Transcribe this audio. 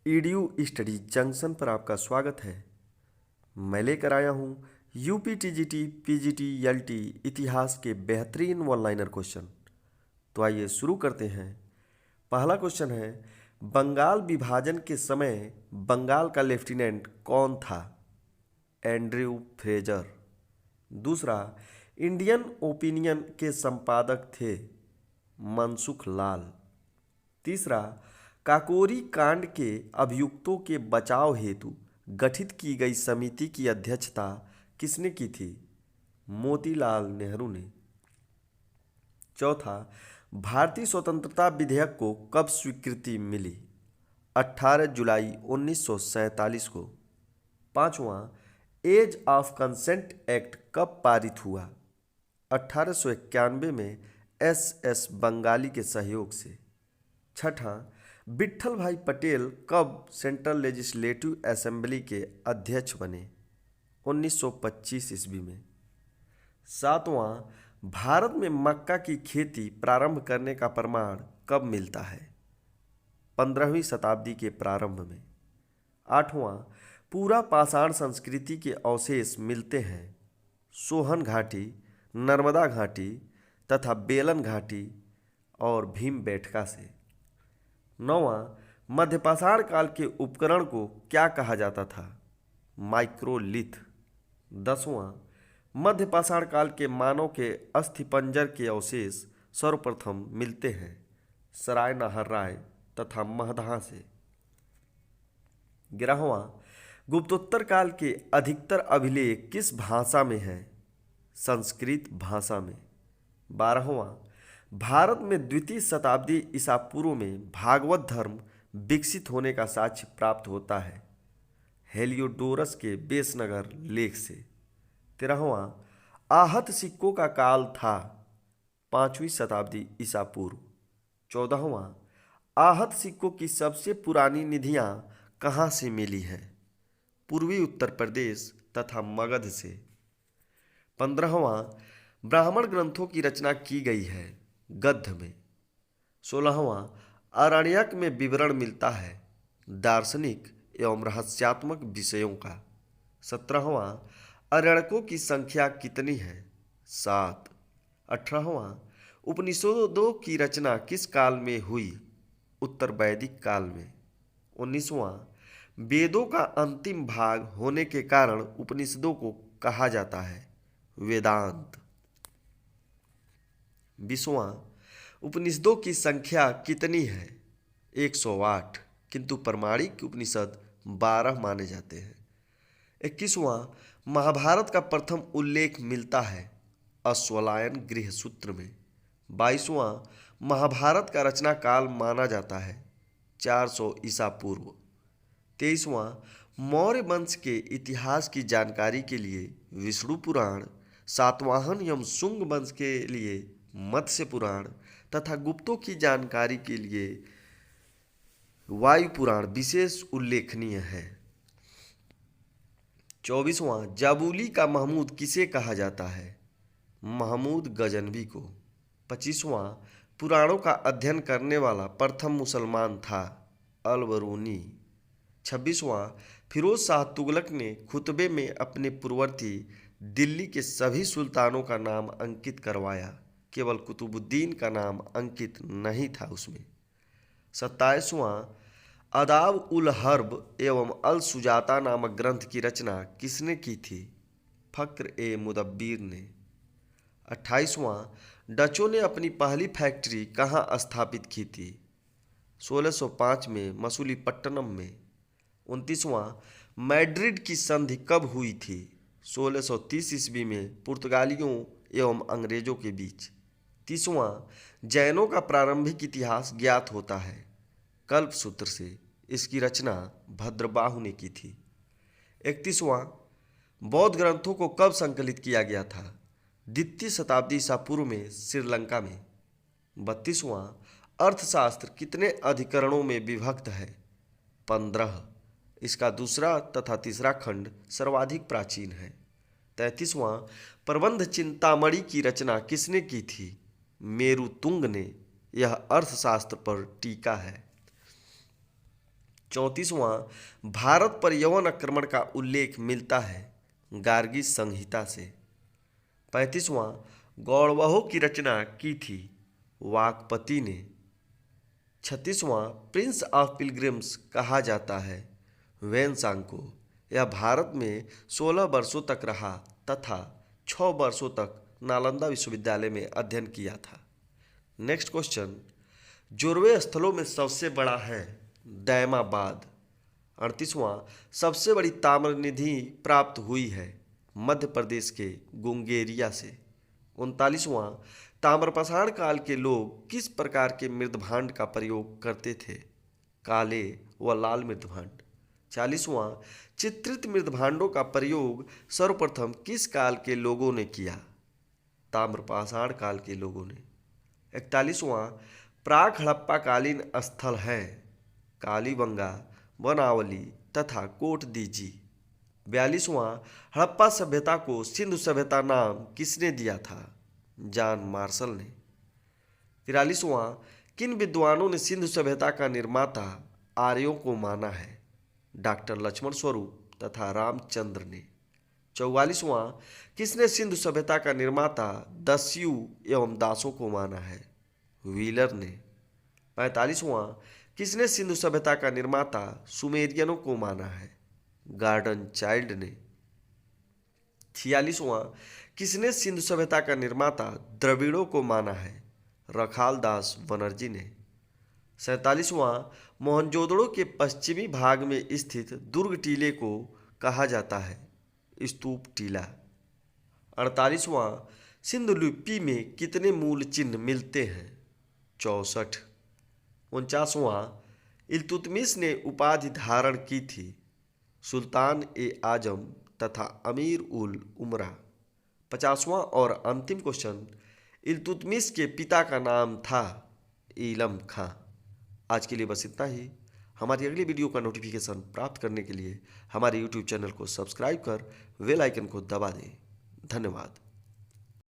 EDU study junction पर आपका स्वागत है। मैं लेकर आया हूँ यूपी टीजीटी पीजीटी एलटी इतिहास के बेहतरीन वन लाइनर क्वेश्चन। तो आइए शुरू करते हैं। पहला क्वेश्चन है, बंगाल विभाजन के समय बंगाल का लेफ्टिनेंट कौन था? Andrew Fraser. दूसरा, इंडियन ओपिनियन के संपादक थे मनसुख लाल। तीसरा, काकोरी कांड के अभियुक्तों के बचाव हेतु गठित की गई समिति की अध्यक्षता किसने की थी? मोतीलाल नेहरू ने। चौथा, भारतीय स्वतंत्रता विधेयक को कब स्वीकृति मिली? 18 जुलाई 1947 को। पांचवा, एज ऑफ कंसेंट एक्ट कब पारित हुआ? 1891 में एस बंगाली के सहयोग से। छठा, विट्ठल भाई पटेल कब सेंट्रल लेजिस्लेटिव असेंबली के अध्यक्ष बने? 1925 ईस्वी में। सातवां, भारत में मक्का की खेती प्रारंभ करने का प्रमाण कब मिलता है? 15वीं शताब्दी के प्रारंभ में। आठवां, पूरा पाषाण संस्कृति के अवशेष मिलते हैं सोहन घाटी, नर्मदा घाटी तथा बेलन घाटी और भीमबेटका से। नौवां, मध्यपाषाण काल के उपकरण को क्या कहा जाता था? माइक्रोलिथ। 10वां, मध्यपाषाण काल के मानव के अस्थिपंजर के अवशेष सर्वप्रथम मिलते हैं सराय नाहरराय तथा महदहा से। 11वां, गुप्तोत्तर काल के अधिकतर अभिलेख किस भाषा में हैं? संस्कृत भाषा में। 12वां, भारत में द्वितीय शताब्दी ईसा पूर्व में भागवत धर्म विकसित होने का साक्ष्य प्राप्त होता है हेलियोडोरस के बेसनगर लेख से। 13वां, आहत सिक्कों का काल था 5वीं शताब्दी ईसा पूर्व। 14वां, आहत सिक्कों की सबसे पुरानी निधियां कहाँ से मिली हैं? पूर्वी उत्तर प्रदेश तथा मगध से। 15वां, ब्राह्मण ग्रंथों की रचना की गई है गद्य में। 16वां, आरण्यक में विवरण मिलता है दार्शनिक एवं रहस्यात्मक विषयों का। 17वां, आरण्यकों की संख्या कितनी है? 7। 18वां, उपनिषदों की रचना किस काल में हुई? उत्तर वैदिक काल में। 19वां, वेदों का अंतिम भाग होने के कारण उपनिषदों को कहा जाता है वेदांत। 20वां, उपनिषदों की संख्या कितनी है? 108, किंतु प्रमाणिक उपनिषद 12 माने जाते हैं। 21वां, महाभारत का प्रथम उल्लेख मिलता है अश्वलायन गृहसूत्र में। 22वां, महाभारत का रचना काल माना जाता है 400 ईसा पूर्व। 23वां, मौर्य वंश के इतिहास की जानकारी के लिए विष्णु पुराण, सातवाहन एवं शुंग वंश के लिए मत्स्य पुराण तथा गुप्तों की जानकारी के लिए वायु पुराण विशेष उल्लेखनीय है। 24वां, जाबुली का महमूद किसे कहा जाता है? महमूद गजनवी को। 25वां, पुराणों का अध्ययन करने वाला प्रथम मुसलमान था अल-बरूनी। 26वां, फिरोज शाह तुगलक ने खुतबे में अपने पूर्ववर्ती दिल्ली के सभी सुल्तानों का नाम अंकित करवाया, केवल कुतुबुद्दीन का नाम अंकित नहीं था उसमें। 27वां, अदाब उल हर्ब एवं अल सुजाता नामक ग्रंथ की रचना किसने की थी? फक्र ए मुदब्बिर ने। 28वां, डचों ने अपनी पहली फैक्ट्री कहाँ स्थापित की थी? 1605 में मसूलीपट्टनम में। 29वां, मैड्रिड की संधि कब हुई थी? 1630 ईस्वी में पुर्तगालियों एवं अंग्रेजों के बीच। 30वां, जैनों का प्रारंभिक इतिहास ज्ञात होता है कल्पसूत्र से। इसकी रचना भद्रबाहु ने की थी। 31वां, बौद्ध ग्रंथों को कब संकलित किया गया था? द्वितीय शताब्दी ईसा पूर्व में श्रीलंका में। 32वां, अर्थशास्त्र कितने अधिकरणों में विभक्त है? 15। इसका दूसरा तथा तीसरा खंड सर्वाधिक प्राचीन है। 33वां, प्रबंध चिंतामणि की रचना किसने की थी? मेरुतुंग ने। यह अर्थशास्त्र पर टीका है। 34वां भारत पर यौन आक्रमण का उल्लेख मिलता है गार्गी संहिता से। 35वां गौड़वहों की रचना की थी वाकपति ने। 36वां प्रिंस ऑफ पिलग्रिम्स कहा जाता है वेनसांग को। यह भारत में 16 वर्षों तक रहा तथा 6 वर्षों तक नालंदा विश्वविद्यालय में अध्ययन किया था। नेक्स्ट क्वेश्चन, जोरवे स्थलों में सबसे बड़ा है दैमाबाद। 38वां सबसे बड़ी ताम्र निधि प्राप्त हुई है मध्य प्रदेश के गुंगेरिया से। 39वां ताम्रपाषाण काल के लोग किस प्रकार के मृदभांड का प्रयोग करते थे काले व लाल मृदभांड। 40वां चित्रित मृदभांडों का प्रयोग सर्वप्रथम किस काल के लोगों ने किया ताम्रपाषाण काल के लोगों ने। 41वां प्राक हड़प्पाकालीन स्थल है कालीबंगा, बनावली तथा कोट दीजी। 42वां हड़प्पा सभ्यता को सिंधु सभ्यता नाम किसने दिया था जॉन मार्शल ने। 43वां किन विद्वानों ने सिंधु सभ्यता का निर्माता आर्यों को माना है डॉक्टर लक्ष्मण स्वरूप तथा रामचंद्र ने। 44वां किसने सिंधु सभ्यता का निर्माता दस्यु एवं दासों को माना है व्हीलर ने। 45वां किसने सिंधु सभ्यता का निर्माता सुमेरियनों को माना है गार्डन चाइल्ड ने। 46वां किसने सिंधु सभ्यता का निर्माता द्रविड़ों को माना है रखाल दास बनर्जी ने। 47वां मोहनजोदड़ो के पश्चिमी भाग में स्थित दुर्ग टीले को कहा जाता है स्तूप टीला। 48वां सिंधु लिपि में कितने मूल चिन्ह मिलते हैं 64। 49वां इल्तुतमिश ने उपाधि धारण की थी सुल्तान ए आजम तथा अमीर उल उमरा। 50वां और अंतिम क्वेश्चन, इल्तुतमिश के पिता का नाम था ईलम खां। आज के लिए बस इतना ही। हमारी अगली वीडियो का नोटिफिकेशन प्राप्त करने के लिए हमारे YouTube चैनल को सब्सक्राइब कर बेल आइकन को दबा दें। धन्यवाद।